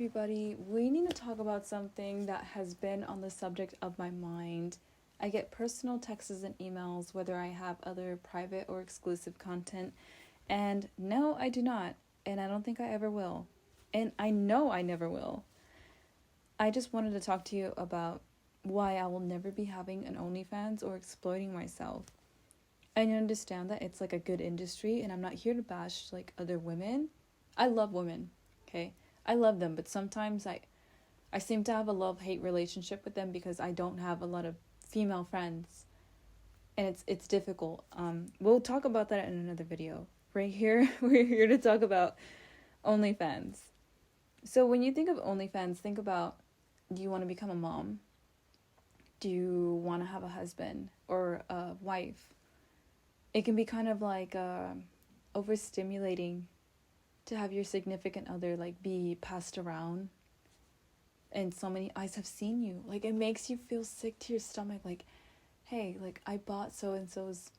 everybody. We need to talk about something that has been on the subject of my mind. I get personal texts and emails whether I have other private or exclusive content, and no, I do not, and I don't think I ever will, and I know I never will. I just wanted to talk to you about why I will never be having an OnlyFans or exploiting myself. I understand that it's like a good industry, and I'm not here to bash like other women. I love women, okay? I love them, but sometimes I seem to have a love-hate relationship with them because I don't have a lot of female friends, and it's difficult. We'll talk about that in another video. Right here, we're here to talk about OnlyFans. So when you think of OnlyFans, think about, do you want to become a mom? Do you want to have a husband or a wife? It can be kind of like overstimulating to have your significant other like be passed around and so many eyes have seen you. Like, it makes you feel sick to your stomach, like, hey, like, I bought so and so's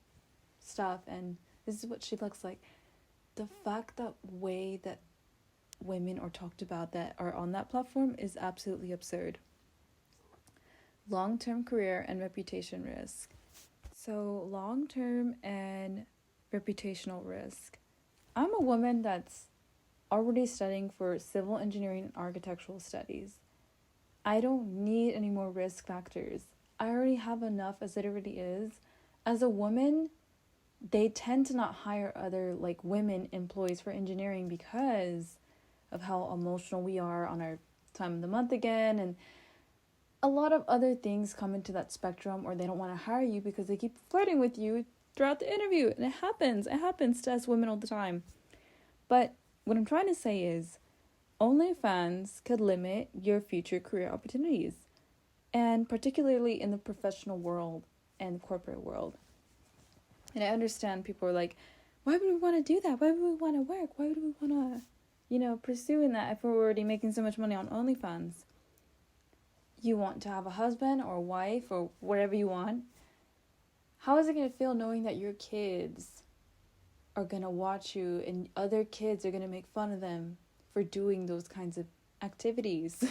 stuff and this is what she looks like. The fact that way that women are talked about that are on that platform is absolutely absurd. Long-term career and reputation risk. So long-term and reputational risk. I'm a woman that's already studying for civil engineering and architectural studies. I don't need any more risk factors. I already have enough as it already is. As a woman, they tend to not hire other like women employees for engineering because of how emotional we are on our time of the month again, and a lot of other things come into that spectrum, or they don't want to hire you because they keep flirting with you throughout the interview, and it happens to us women all the time. But what I'm trying to say is OnlyFans could limit your future career opportunities, and particularly in the professional world and corporate world. And I understand people are like, why would we want to do that? Why would we want to work? Why would we want to, pursue in that if we're already making so much money on OnlyFans? You want to have a husband or a wife or whatever you want. How is it going to feel knowing that your kids are going to watch you and other kids are going to make fun of them for doing those kinds of activities?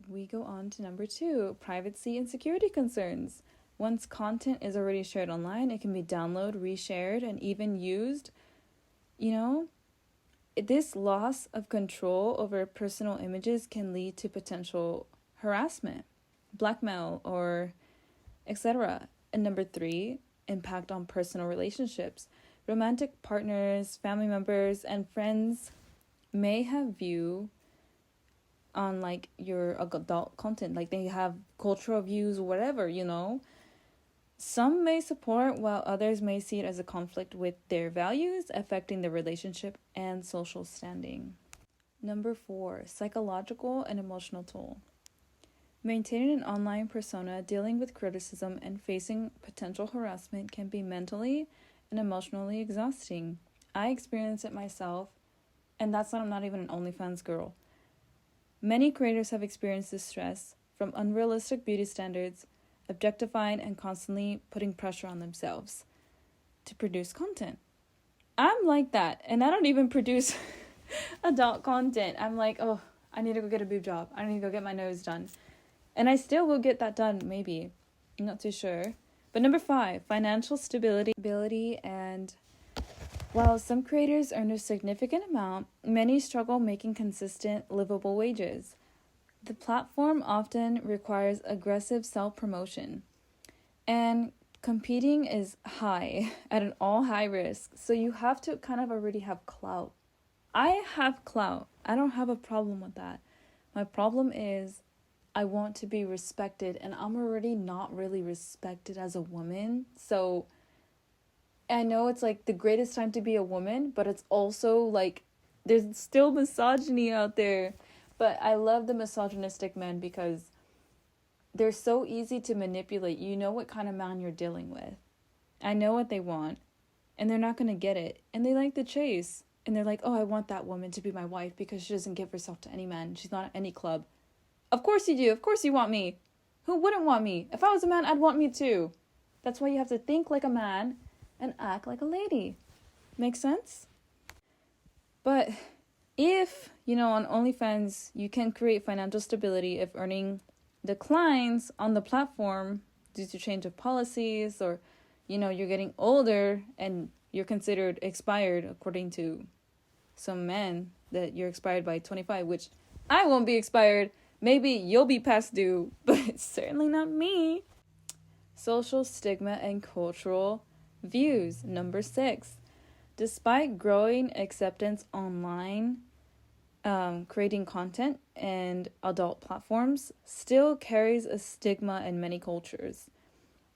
We go on to number 2, privacy and security concerns. Once content is already shared online, it can be downloaded, reshared, and even used. This loss of control over personal images can lead to potential harassment, blackmail, or etc. And number 3, impact on personal relationships. Romantic partners, family members, and friends may have view on like your adult content, like they have cultural views or whatever, Some may support while others may see it as a conflict with their values, affecting the relationship and social standing. Number 4, psychological and emotional toll. Maintaining an online persona, dealing with criticism, and facing potential harassment can be mentally and emotionally exhausting. I experienced it myself, and I'm not even an OnlyFans girl. Many creators have experienced this stress from unrealistic beauty standards, objectifying and constantly putting pressure on themselves to produce content. I'm like that, and I don't even produce adult content. I'm like, oh, I need to go get a boob job. I need to go get my nose done. And I still will get that done, maybe. I'm not too sure. But number 5, financial stability. And while some creators earn a significant amount, many struggle making consistent, livable wages. The platform often requires aggressive self-promotion, and competing is high, at an all-high risk, so you have to kind of already have clout. I have clout. I don't have a problem with that. My problem is I want to be respected, and I'm already not really respected as a woman, so I know it's like the greatest time to be a woman, but it's also like there's still misogyny out there. But I love the misogynistic men because they're so easy to manipulate. You know what kind of man you're dealing with. I know what they want, and they're not going to get it. And they like the chase. And they're like, oh, I want that woman to be my wife because she doesn't give herself to any man. She's not at any club. Of course you do. Of course you want me. Who wouldn't want me? If I was a man, I'd want me too. That's why you have to think like a man and act like a lady. Make sense? But If, on OnlyFans, you can create financial stability if earning declines on the platform due to change of policies, or, you're getting older and you're considered expired according to some men, that you're expired by 25, which I won't be expired. Maybe you'll be past due, but certainly not me. Social stigma and cultural views. Number 6. Despite growing acceptance online, creating content and adult platforms still carries a stigma in many cultures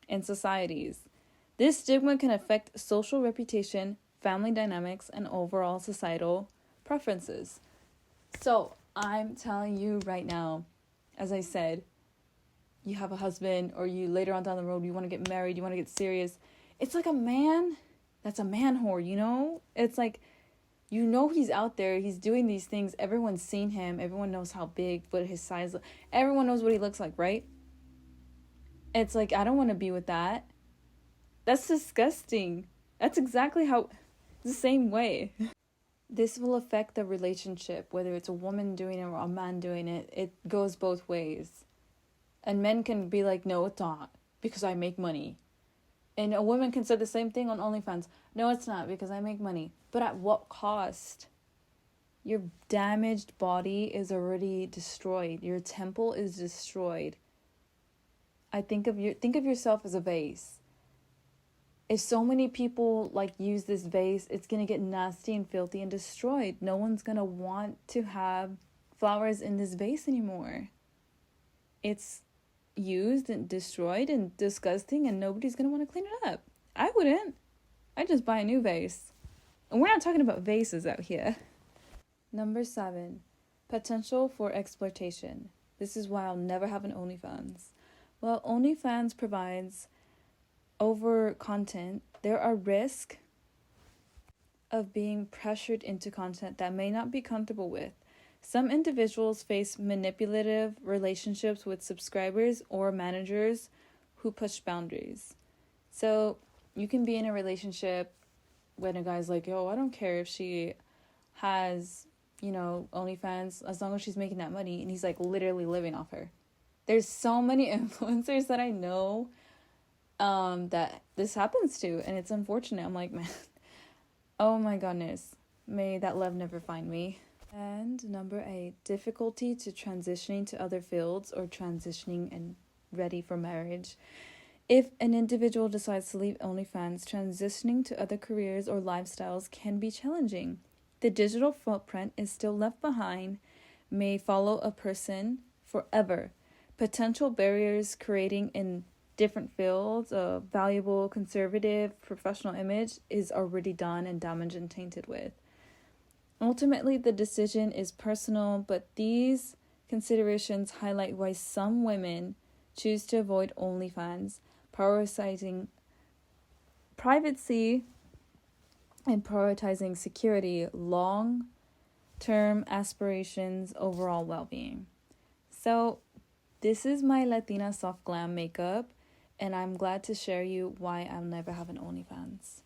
and societies. This stigma can affect social reputation, family dynamics, and overall societal preferences. So I'm telling you right now, as I said, you have a husband, or you later on down the road, you want to get married, you want to get serious. It's like a man that's a man whore, It's like, he's out there, he's doing these things, everyone's seen him, everyone knows how big, what his size, everyone knows what he looks like, right? It's like, I don't want to be with that. That's disgusting. That's exactly the same way. This will affect the relationship, whether it's a woman doing it or a man doing it. It goes both ways. And men can be like, no, it's not, because I make money. And a woman can say the same thing on OnlyFans. No, it's not, because I make money. But at what cost? Your damaged body is already destroyed. Your temple is destroyed. Think of yourself as a vase. If so many people use this vase, it's going to get nasty and filthy and destroyed. No one's going to want to have flowers in this vase anymore. It's used and destroyed and disgusting, and nobody's going to want to clean it up. I wouldn't. I'd just buy a new vase. And we're not talking about vases out here. Number 7, potential for exploitation. This is why I'll never have an OnlyFans. While OnlyFans provides over content, there are risks of being pressured into content that may not be comfortable with. Some individuals face manipulative relationships with subscribers or managers who push boundaries. So you can be in a relationship when a guy's like, yo, I don't care if she has, OnlyFans, as long as she's making that money, and he's literally living off her. There's so many influencers that I know that this happens to, and it's unfortunate. I'm like, man, oh my goodness, may that love never find me. And number 8, difficulty to transitioning to other fields or transitioning and ready for marriage. If an individual decides to leave OnlyFans, transitioning to other careers or lifestyles can be challenging. The digital footprint is still left behind, may follow a person forever. Potential barriers creating in different fields a valuable, conservative, professional image is already done and damaged and tainted with. Ultimately, the decision is personal, but these considerations highlight why some women choose to avoid OnlyFans, prioritizing privacy and prioritizing security, long-term aspirations, overall well-being. So, this is my Latina soft glam makeup, and I'm glad to share you why I'll never have an OnlyFans.